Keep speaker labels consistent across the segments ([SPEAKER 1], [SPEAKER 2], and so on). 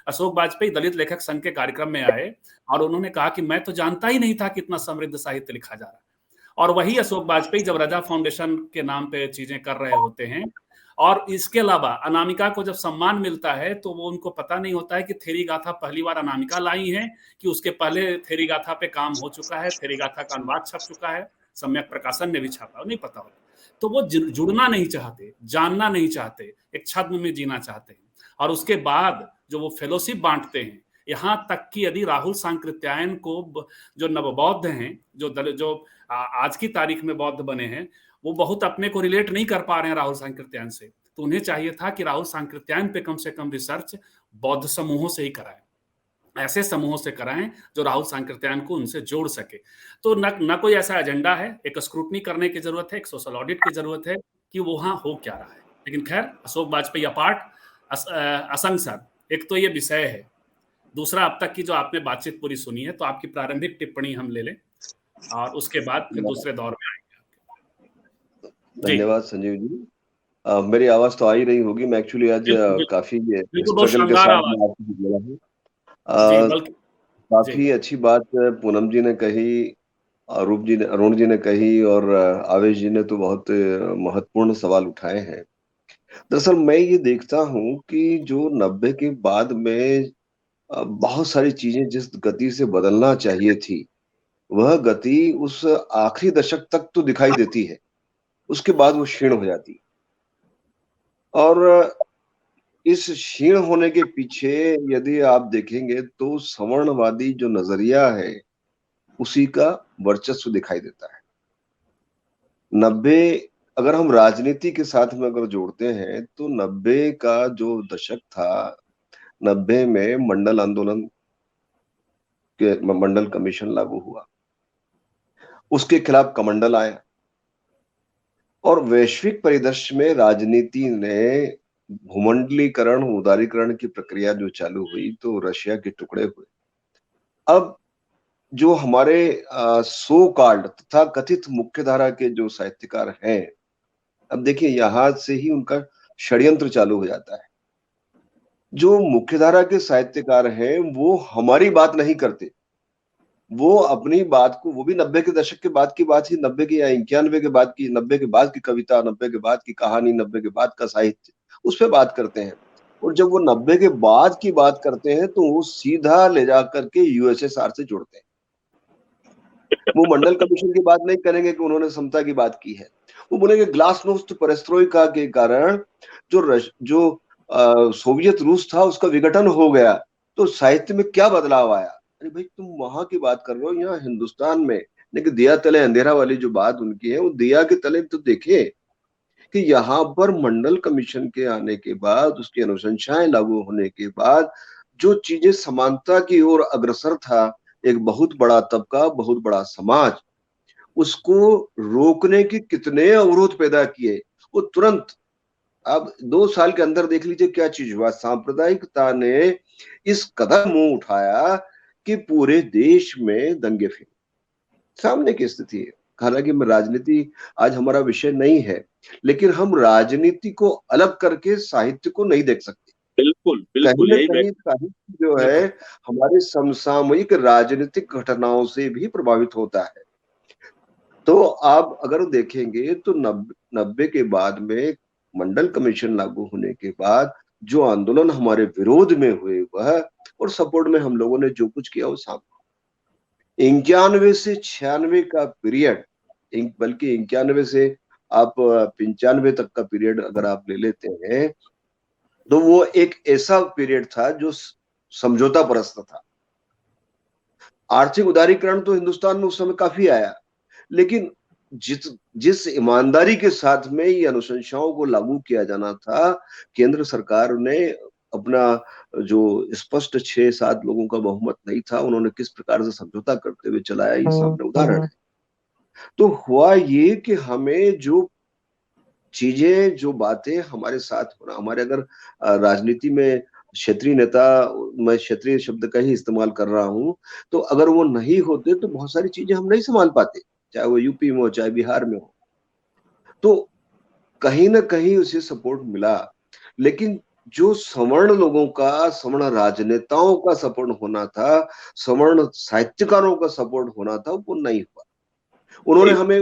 [SPEAKER 1] अशोक वाजपेयी दलित लेखक संघ के कार्यक्रम में आए और उन्होंने कहा कि मैं तो जानता ही नहीं था कि इतना समृद्ध साहित्य लिखा जा रहा है। और वही अशोक वाजपेयी जब रजा फाउंडेशन के नाम पे चीजें कर रहे होते हैं, और इसके अलावा अनामिका को जब सम्मान मिलता है तो वो उनको पता नहीं होता है कि थेरी गाथा पहली बार अनामिका लाई है, कि उसके पहले थेरी गाथा पे काम हो चुका है, थेरी गाथा का अनुवाद छप चुका है, सम्यक प्रकाशन ने भी छापा, नहीं पता होता। तो वो जुड़ना नहीं चाहते, जानना नहीं चाहते, एक छद्म में जीना चाहते हैं। और उसके बाद जो वो फेलोशिप बांटते हैं, यहाँ तक कि यदि राहुल सांकृत्यायन को जो नवबौद्ध हैं, जो आज की तारीख में बौद्ध बने हैं, वो बहुत अपने को रिलेट नहीं कर पा रहे हैं राहुल सांकृत्यायन से, तो उन्हें चाहिए था कि राहुल सांकृत्यायन पे कम से कम रिसर्च बौद्ध समूहों से ही कराएं, ऐसे समूहों से कराएं जो राहुल सांकृत्यायन को उनसे जोड़ सके। तो न कोई ऐसा एजेंडा है, एक स्क्रूटनी करने की जरूरत है, एक सोशल ऑडिट की जरूरत है कि वहां हो क्या रहा है। लेकिन खैर, अशोक वाजपेयी अपार्ट, असंग सर, एक तो ये विषय है, दूसरा अब तक की जो आपने बातचीत पूरी सुनी है, तो आपकी प्रारंभिक टिप्पणी हम ले लें और उसके बाद फिर दूसरे दौर में आएंगे।
[SPEAKER 2] धन्यवाद संजीव जी। मेरी आवाज तो आ ही रही होगी, मैं एक्चुअली आज काफी स्ट्रगल के साथ में आपसे जुड़ा हूँ। काफी अच्छी बात पूनम जी ने कही, रूप जी ने, अरुण जी ने कही, और आवेश जी ने तो बहुत महत्वपूर्ण सवाल उठाए हैं। दरअसल मैं ये देखता हूँ कि जो 90 के बाद में बहुत सारी चीजें जिस गति से बदलना चाहिए थी, वह गति उस आखिरी दशक तक तो दिखाई देती है, उसके बाद वो क्षीण हो जाती। और इस क्षीण होने के पीछे यदि आप देखेंगे तो सवर्णवादी जो नजरिया है उसी का वर्चस्व दिखाई देता है। 90, अगर हम राजनीति के साथ में अगर जोड़ते हैं तो 90 का जो दशक था, 90 में मंडल आंदोलन के मंडल कमीशन लागू हुआ, उसके खिलाफ कमंडल आया, और वैश्विक परिदृश्य में राजनीति ने भूमंडलीकरण, उदारीकरण की प्रक्रिया जो चालू हुई तो रशिया के टुकड़े हुए। अब जो हमारे सो कॉल्ड तथा कथित मुख्यधारा के जो साहित्यकार हैं, अब देखिए यहां से ही उनका षड्यंत्र चालू हो जाता है। जो मुख्यधारा के साहित्यकार हैं वो हमारी बात नहीं करते, वो अपनी बात को, वो भी 90 के दशक के बाद की बात ही, 90 की या 91 के बाद की, 90 के बाद की कविता, 90 के बाद की कहानी, 90 के बाद का साहित्य, उस पर बात करते हैं। और जब वो 90 के बाद की बात करते हैं तो वो सीधा ले जाकर के यूएसएसआर से जोड़ते हैं। वो मंडल कमीशन की बात नहीं करेंगे कि उन्होंने समता की बात की है, वो बोलेंगे ग्लासनोस्ट पेरेस्ट्रोइका के कारण जो सोवियत रूस था उसका विघटन हो गया, तो साहित्य में क्या बदलाव आया। अरे भाई, तुम वहां की बात कर रहे हो, यहाँ हिंदुस्तान में, लेकिन दिया तले अंधेरा वाली जो बात उनकी है, वो दिया के तले तो देखे कि यहाँ पर मंडल कमीशन के आने के बाद, उसकी अनुशंसाएं लागू होने के बाद जो चीजें समानता की ओर अग्रसर था, एक बहुत बड़ा तबका, बहुत बड़ा समाज, उसको रोकने के कितने अवरोध पैदा किए। वो तुरंत, अब 2 साल के अंदर देख लीजिए क्या चीज हुआ। सांप्रदायिकता ने इस कदम मुंह उठाया कि पूरे देश में दंगे फैले, सामने की स्थिति है। हालांकि राजनीति आज हमारा विषय नहीं है, लेकिन हम राजनीति को अलग करके साहित्य को नहीं देख सकते।
[SPEAKER 3] बिल्कुल बिल्कुल,
[SPEAKER 2] कहीं ना कहीं साहित्य जो है हमारे समसामयिक राजनीतिक घटनाओं से भी प्रभावित होता है। तो आप अगर देखेंगे तो 90 के बाद में मंडल कमीशन लागू होने के बाद जो आंदोलन हमारे विरोध में हुए वह, और सपोर्ट में हम लोगों ने जो कुछ किया वो सामने, 91 से 96 का पीरियड, बल्कि 91 से आप 95 तक का पीरियड अगर आप ले लेते हैं तो वो एक ऐसा पीरियड था जो समझौता परस्त था। आर्थिक उदारीकरण तो हिंदुस्तान में उस समय काफी आया, लेकिन जिस ईमानदारी के साथ में ये अनुशंसाओं को लागू किया जाना था, केंद्र सरकार ने अपना जो स्पष्ट 6-7 लोगों का बहुमत नहीं था, उन्होंने किस प्रकार से समझौता करते हुए चलाया, ये सामने उदाहरण है। तो हुआ ये कि हमें जो चीजें, जो बातें हमारे साथ होना, हमारे अगर राजनीति में क्षेत्रीय नेता, मैं क्षेत्रीय शब्द का ही इस्तेमाल कर रहा हूं, तो अगर वो नहीं होते तो बहुत सारी चीजें हम नहीं संभाल पाते, चाहे वो यूपी में हो चाहे बिहार में हो। तो कहीं ना कहीं उसे सपोर्ट मिला, लेकिन जो सवर्ण लोगों का, सवर्ण राजनेताओं का सपोर्ट होना था, सवर्ण साहित्यकारों का सपोर्ट होना था, वो नहीं हुआ। उन्होंने हमें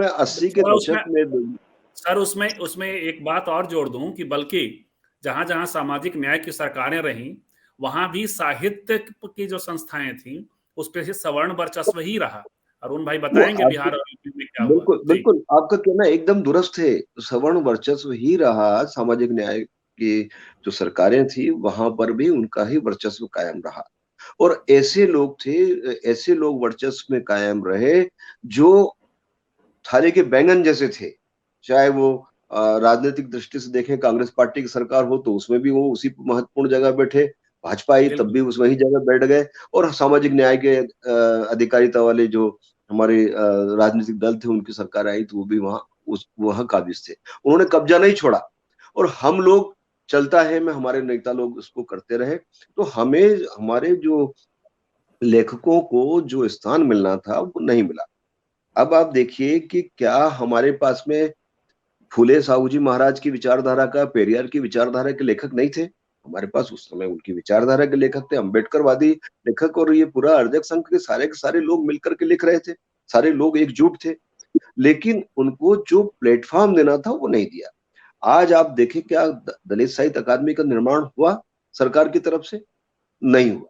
[SPEAKER 2] 80 के
[SPEAKER 1] थोड़ा
[SPEAKER 2] दशक
[SPEAKER 1] उसमें
[SPEAKER 2] में
[SPEAKER 1] सर उसमें उसमें एक बात और जोड़ दूं कि बल्कि जहां जहां सामाजिक न्याय की सरकारें रहीं, वहां भी साहित्य की जो संस्थाएं थी उस पर सवर्ण वर्चस्व ही रहा। अरुण भाई
[SPEAKER 2] वो
[SPEAKER 1] बताएंगे
[SPEAKER 2] आपके
[SPEAKER 1] बिहार और यूपी में क्या हुआ।
[SPEAKER 2] बिल्कुल
[SPEAKER 1] जी
[SPEAKER 2] बिल्कुल आपका कहना एकदम दुरुस्त है। सवर्ण वर्चस्व ही रहा, सामाजिक न्याय की जो सरकारें थी वहां पर भी उनका ही वर्चस्व कायम रहा। और ऐसे लोग थे, ऐसे लोग वर्चस्व में कायम रहे जो थाली के बैंगन जैसे थे। चाहे वो राजनीतिक दृष्टि से देखें, कांग्रेस पार्टी की सरकार हो तो उसमें भी वो उसी महत्वपूर्ण जगह बैठे, भाजपा आई तब
[SPEAKER 1] बिल्कुल।
[SPEAKER 2] भी उस वही जगह बैठ गए। और सामाजिक न्याय के अधिकारिता वाले जो हमारे राजनीतिक दल थे, उनकी सरकार आई तो वो भी वहां काबिज थे। उन्होंने कब्जा नहीं छोड़ा। और हम लोग चलता है में हमारे नेता लोग उसको करते रहे। तो हमें हमारे जो लेखकों को जो स्थान मिलना था वो नहीं मिला। अब आप देखिए कि क्या हमारे पास में फूले साहूजी महाराज की विचारधारा का, पेरियार की विचारधारा के लेखक नहीं थे? हमारे पास उस समय उनकी विचारधारा के लेखक थे, अम्बेडकरवादी लेखक। और ये पूरा अर्जक संघ के सारे लोग मिलकर के लिख रहे थे, सारे लोग एकजुट थे। लेकिन उनको जो प्लेटफॉर्म देना था वो नहीं दिया। आज आप देखें, क्या दलित साहित्य अकादमी का निर्माण हुआ सरकार की तरफ से? नहीं हुआ।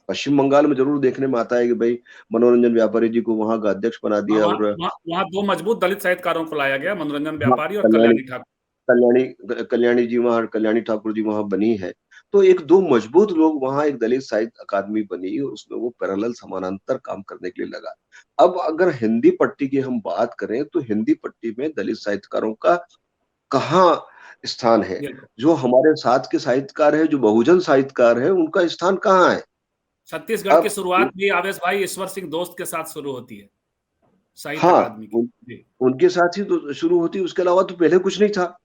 [SPEAKER 2] पश्चिम बंगाल में जरूर देखने में आता है कि भाई मनोरंजन व्यापारी जी को वहां का अध्यक्ष बना दिया।
[SPEAKER 1] वहां
[SPEAKER 2] और
[SPEAKER 1] वहां दो मजबूत दलित साहित्यकारों को लाया गया, मनोरंजन
[SPEAKER 2] हाँ,
[SPEAKER 1] व्यापारी और
[SPEAKER 2] कल्याणी
[SPEAKER 1] कल्याणी ठाकुर।
[SPEAKER 2] कल्याणी कल्याणी जी वहां, कल्याणी ठाकुर जी वहां बनी है। तो एक दो मजबूत लोग वहां, एक दलित साहित्य अकादमी बनी और उसमें वो पैरेलल समानांतर काम करने के लिए लगा। अब अगर हिंदी पट्टी की हम बात करें तो हिंदी पट्टी में दलित साहित्यकारों का कहाँ स्थान है?
[SPEAKER 1] बिल्कुल।
[SPEAKER 2] जो हमारे साथ के साहित्यकार है, जो बहुजन साहित्यकार है, उनका स्थान कहाँ है?
[SPEAKER 1] छत्तीसगढ़ की
[SPEAKER 2] अब
[SPEAKER 1] शुरुआत भी आवेश भाई ईश्वर सिंह दोस्त के साथ शुरू होती है, साहित्य
[SPEAKER 2] हाँ,
[SPEAKER 1] अकादमी की। जी
[SPEAKER 2] उनके साथ ही तो शुरू होती है, उसके अलावा तो पहले कुछ नहीं था।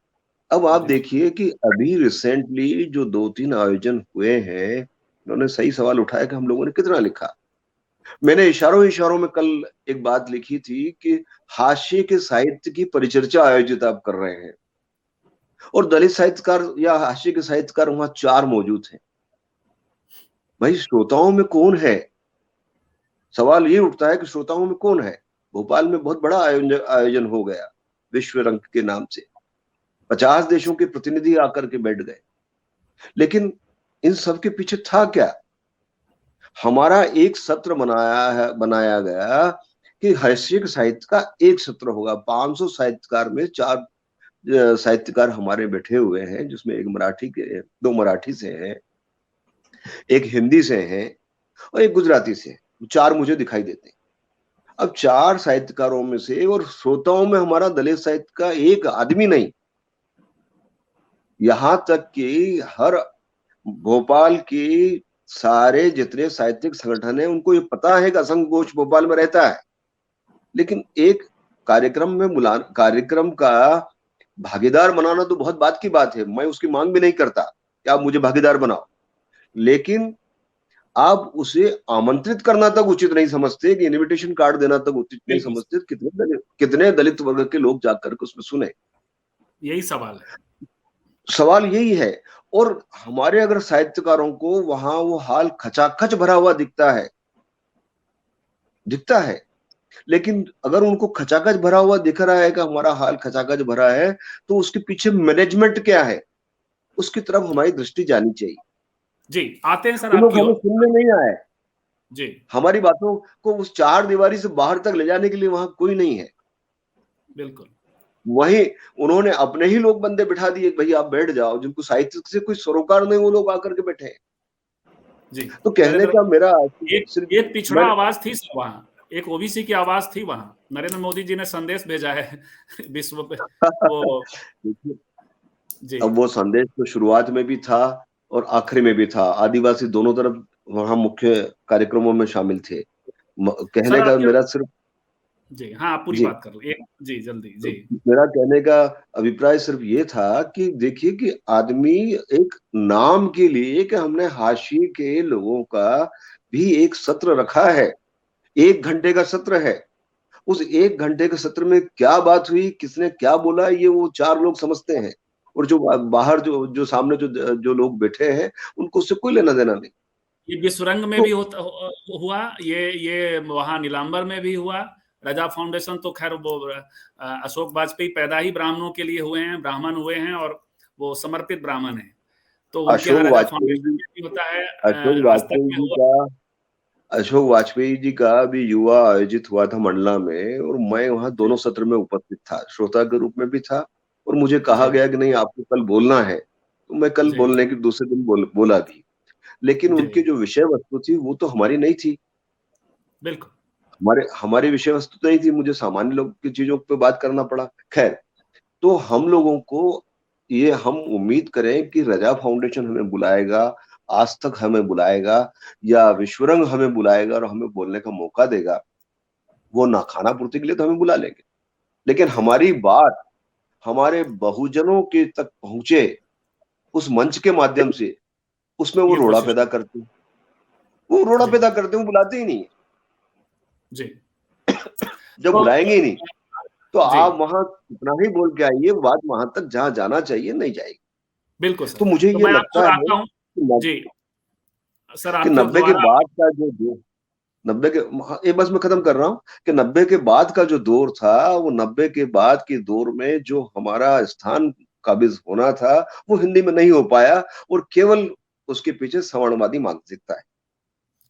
[SPEAKER 2] अब आप
[SPEAKER 1] जी जी
[SPEAKER 2] देखिए कि अभी रिसेंटली जो 2-3 आयोजन हुए हैं, उन्होंने सही सवाल उठाया कि हम लोगों ने कितना लिखा। मैंने इशारों इशारों में कल एक बात लिखी थी कि हास्य के साहित्य की परिचर्चा आयोजित आप कर रहे हैं, और दलित साहित्यकार या हास्य के साहित्यकार वहां 4 मौजूद हैं। भाई श्रोताओं में कौन है? सवाल ये उठता है कि श्रोताओं में कौन है? भोपाल में बहुत बड़ा आयोजन हो गया विश्व रंग के नाम से, 50 देशों के प्रतिनिधि आकर के बैठ गए। लेकिन इन सब के पीछे था क्या? हमारा एक सत्र बनाया गया कि हैसियत साहित्य का एक सत्र होगा। 500 साहित्यकार में 4 साहित्यकार हमारे बैठे हुए हैं, जिसमें एक मराठी के, 2 मराठी से हैं, एक हिंदी से हैं और एक गुजराती से। 4 मुझे दिखाई देते हैं। अब 4 साहित्यकारों में से, और श्रोताओं में हमारा दलित साहित्य का एक आदमी नहीं। यहां तक कि हर भोपाल की सारे जितने साहित्यिक संगठन है, उनको ये पता है कि असंघ घोष भोपाल में रहता है। लेकिन एक कार्यक्रम का भागीदार बनाना तो बहुत बात की बात है। मैं उसकी मांग भी नहीं करता कि आप मुझे भागीदार बनाओ, लेकिन आप उसे आमंत्रित करना तक उचित नहीं समझते, कि इनविटेशन कार्ड देना तक उचित नहीं
[SPEAKER 1] बिल्कुल,
[SPEAKER 2] समझते। कितने दलित वर्ग के लोग जाकर के उसमें सुने?
[SPEAKER 1] यही सवाल है।
[SPEAKER 2] सवाल यही है। और हमारे अगर साहित्यकारों को वहां वो हाल खचाखच भरा हुआ दिखता है, लेकिन अगर उनको खचाखच भरा हुआ दिख रहा है कि हमारा हाल खचाखच भरा है, तो उसके पीछे मैनेजमेंट क्या है, उसकी तरफ हमारी दृष्टि जानी चाहिए।
[SPEAKER 1] जी आते हैं सर
[SPEAKER 2] वो लोग
[SPEAKER 1] आपकी
[SPEAKER 2] हमें
[SPEAKER 1] ओर।
[SPEAKER 2] सुनने नहीं आए।
[SPEAKER 1] जी
[SPEAKER 2] हमारी बातों को उस 4 दीवारी से बाहर तक ले जाने के लिए वहां कोई नहीं है।
[SPEAKER 1] बिल्कुल।
[SPEAKER 2] वहीं उन्होंने अपने ही लोग बंदे बिठा दिए, भाई आप बैठ जाओ, जिनको साहित्य से कोई सरोकार नहीं, वो लोग आकर के बैठे।
[SPEAKER 1] जी
[SPEAKER 2] तो कहने
[SPEAKER 1] नरेंद्र
[SPEAKER 2] का मेरा
[SPEAKER 1] एक
[SPEAKER 2] सिर्फ
[SPEAKER 1] एक पिछड़ा
[SPEAKER 2] मैं
[SPEAKER 1] आवाज थी सर वहां, एक ओबीसी की आवाज थी वहां। नरेंद्र मोदी जी ने संदेश भेजा है विश्व पे वो। जी
[SPEAKER 2] अब वो संदेश तो शुरुआत में भी था और आखिरी में भी था। आदिवासी दोनों तरफ वहां मुख्य कार्यक्रमों में शामिल थे।
[SPEAKER 1] सर
[SPEAKER 2] कहने का
[SPEAKER 1] आपके।
[SPEAKER 2] मेरा सिर्फ
[SPEAKER 1] जी हाँ, आप पूरी
[SPEAKER 2] जी
[SPEAKER 1] बात कर लो एक। जी जल्दी जी।
[SPEAKER 2] मेरा कहने का अभिप्राय सिर्फ ये था कि देखिए कि आदमी एक नाम के लिए, कि हमने हाशिए के लोगों का भी एक सत्र रखा है, 1 घंटे का सत्र है। उस 1 घंटे के सत्र में क्या बात हुई, किसने क्या बोला, ये वो 4 लोग समझते हैं। और जो बाहर जो सामने जो लोग बैठे हैं उनको उससे कोई लेना देना नहीं।
[SPEAKER 1] ये विश्वरंग में
[SPEAKER 2] तो
[SPEAKER 1] भी हुआ, ये वहां नीलांबर में भी हुआ। रजा फाउंडेशन तो खैर वो अशोक वाजपेयी पैदा ही ब्राह्मणों के लिए हुए हैं, ब्राह्मण हुए हैं और वो समर्पित ब्राह्मण हैं, तो उनके यहाँ
[SPEAKER 2] अशोक
[SPEAKER 1] रजा
[SPEAKER 2] वाजपेयी
[SPEAKER 1] फाउंडेशन
[SPEAKER 2] जी
[SPEAKER 1] में भी होता है,
[SPEAKER 2] अशोक
[SPEAKER 1] आज तक
[SPEAKER 2] वाजपेयी
[SPEAKER 1] में
[SPEAKER 2] जी
[SPEAKER 1] हुआ।
[SPEAKER 2] का अशोक वाजपेयी जी का भी युवा आयोजित हुआ था मंडला में, और मैं वहां दोनों सत्र में उपस्थित था, श्रोता के रूप में भी था। और मुझे कहा
[SPEAKER 1] जी
[SPEAKER 2] गया कि नहीं, आपको कल बोलना है, तो मैं कल
[SPEAKER 1] जी
[SPEAKER 2] बोलने के दूसरे दिन बोला भी। लेकिन
[SPEAKER 1] जी
[SPEAKER 2] उनकी जो विषय वस्तु थी वो तो हमारी नहीं थी।
[SPEAKER 1] बिल्कुल।
[SPEAKER 2] हमारी विषय वस्तु तो नहीं थी, मुझे सामान्य लोग की चीजों पे बात करना पड़ा। खैर, तो हम लोगों को ये हम उम्मीद करें कि रजा फाउंडेशन हमें बुलाएगा, आज तक हमें बुलाएगा, या विश्वरंग हमें बुलाएगा और हमें बोलने का मौका देगा, वो ना खाना पूर्ति के लिए तो हमें बुला लेंगे, लेकिन
[SPEAKER 1] जी
[SPEAKER 2] हमारी बात हमारे बहुजनों के तक पहुंचे उस मंच के माध्यम से, उसमें वो
[SPEAKER 1] ये
[SPEAKER 2] रोड़ा
[SPEAKER 1] कोशिश
[SPEAKER 2] पैदा
[SPEAKER 1] होगी।
[SPEAKER 2] करते हैं। वो रोड़ा
[SPEAKER 1] जी
[SPEAKER 2] पैदा करते हैं, वो बुलाते ही नहीं है।
[SPEAKER 1] जी
[SPEAKER 2] जब
[SPEAKER 1] तो
[SPEAKER 2] बुलाएंगे ही नहीं, तो
[SPEAKER 1] जी
[SPEAKER 2] आप वहां कितना ही बोल के आइए, बात वहां तक जहां जाना चाहिए नहीं जाएगी।
[SPEAKER 1] बिल्कुल
[SPEAKER 2] तो
[SPEAKER 1] सर।
[SPEAKER 2] मुझे
[SPEAKER 1] तो
[SPEAKER 2] ये
[SPEAKER 1] मैं आपको
[SPEAKER 2] लगता है
[SPEAKER 1] आता हूँ। जी सर,
[SPEAKER 2] कि
[SPEAKER 1] आपकी ओर
[SPEAKER 2] 90 के
[SPEAKER 1] दोबारा।
[SPEAKER 2] बाद का जो दो 90 के हाँ, ये बस मैं खत्म कर रहा हूँ कि 90 के बाद का जो दौर था, वो 90 के बाद के दौर में जो हमारा स्थान काबिज होना था, वो हिंदी में नहीं हो पाया, और केवल उसके पीछे सवर्णवादी मानसिकता है।